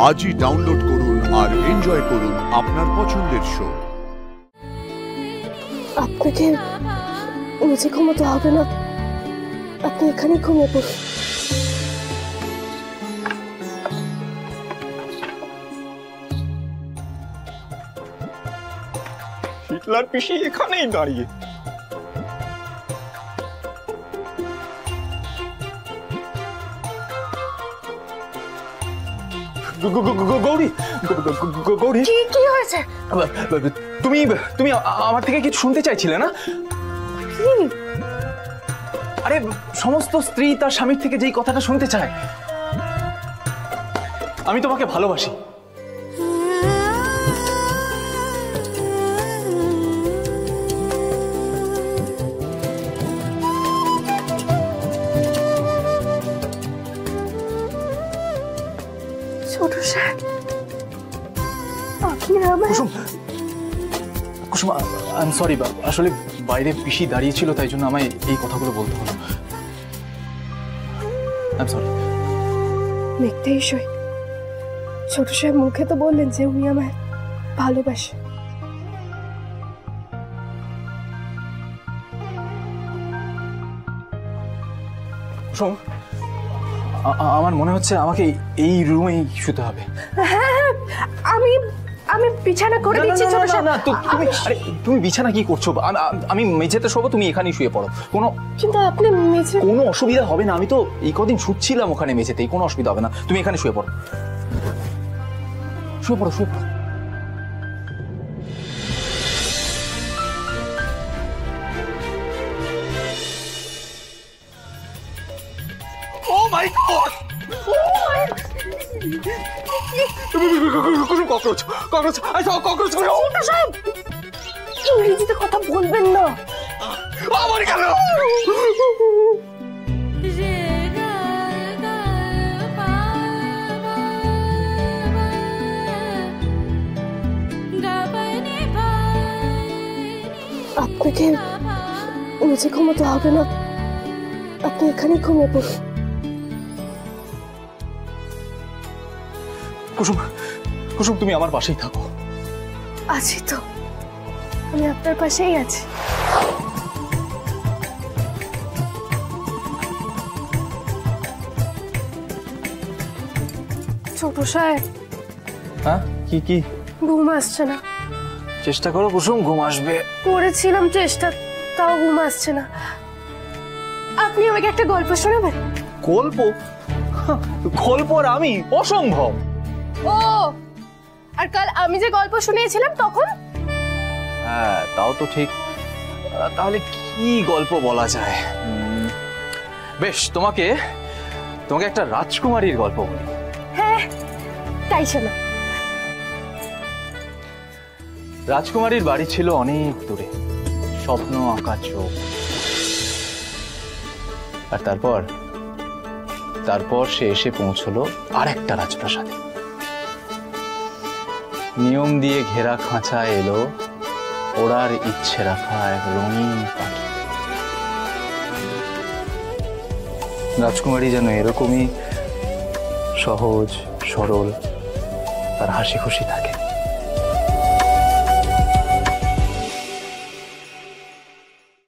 আজই ডাউনলোড করুন আর এনজয় করুন আপনার পছন্দের শো। আপনাকে নিচে ঘুমোতে হবে না, আপনি এখানেই ঘুমিয়ে পড়ুন। হিটলার পিসি এখানেই দাঁড়িয়ে। গৌরী, গৌরী, কি হয়েছে? তুমি তুমি আমার থেকে কিছু শুনতে চাইছিলে না? আরে সমস্ত স্ত্রী তার স্বামীর থেকে যেই কথাটা শুনতে চায়, আমি তোমাকে ভালোবাসি। ছোট স্যার, আপনি আমার কুসুম, কুসুম, আই এম সরি, আসলে বাইরে পিসি দাঁড়িয়েছিল, তাই জন্য আমায় এই কথাগুলো বলতে হলো। I am sorry. মিথ্যেই সই। ছোট সাহেব মুখে তো বললেন যে উনি আমায় ভালোবাসে। কুসুম, আমার মনে হচ্ছে আমাকে এই রুমেই শুতে হবে। হ্যাঁ, আমি আমি বিছানা করে দিচ্ছি ছোট সাহেব। না, তুমি বিছানা কি করছো? আমি মেঝেতে শোবো, তুমি এখানেই শুয়ে পড়ো। কিন্তু আপনি মেঝে, কোনো অসুবিধা হবে না। আমি তো এই কদিন শুচ্ছিলাম ওখানে মেঝেতেই, কোনো অসুবিধা হবে না। তুমি এখানে শুয়ে পড়ো, শুয়ে পড়ো, শুয়ে পড়ো। ও মাই গড! Cockroach, cockroach, cockroach! ছোট সাহেব, ইংরেজিতে কথা বলবেন না। আমার গেল। আপনাকে নিচে ঘুমোতে হবে না, আপনি এখানেই ঘুমিয়ে পড়ুন। কুসুম, কুসুম, তুমি আমার পাশেই থাকো। আছি তো, আমি আপনার পাশেই আছি। ছোট সাহেব, হ্যাঁ, কি কি? ঘুম আসছে না। চেষ্টা করো কুসুম, ঘুম আসবে। করেছিলাম চেষ্টা, তাও ঘুম আসছে না। আপনি আমাকে একটা গল্প শোনাবেন? গল্প? গল্প আর আমি? অসম্ভব। ও, আর কাল আমি যে গল্প শুনিয়েছিলাম তখন? হ্যাঁ, তাও তো ঠিক। তাহলে কি গল্প বলা যায়? বেশ, তোমাকে একটা রাজকুমারীর গল্প বলি। হ্যাঁ, তাই শোনা। রাজকুমারীর বাড়ি ছিল অনেক দূরে, স্বপ্ন আঁকা চোখ। আর তারপর সে এসে পৌঁছলো আরেকটা রাজপ্রাসাদে। নিয়ম দিয়ে ঘেরা খাঁচায় এলো ওড়ার ইচ্ছে রাখা এক রঙিন পাখি। রাজকুমারী যেন এরকমই সহজ সরল আর হাসি খুশি থাকে।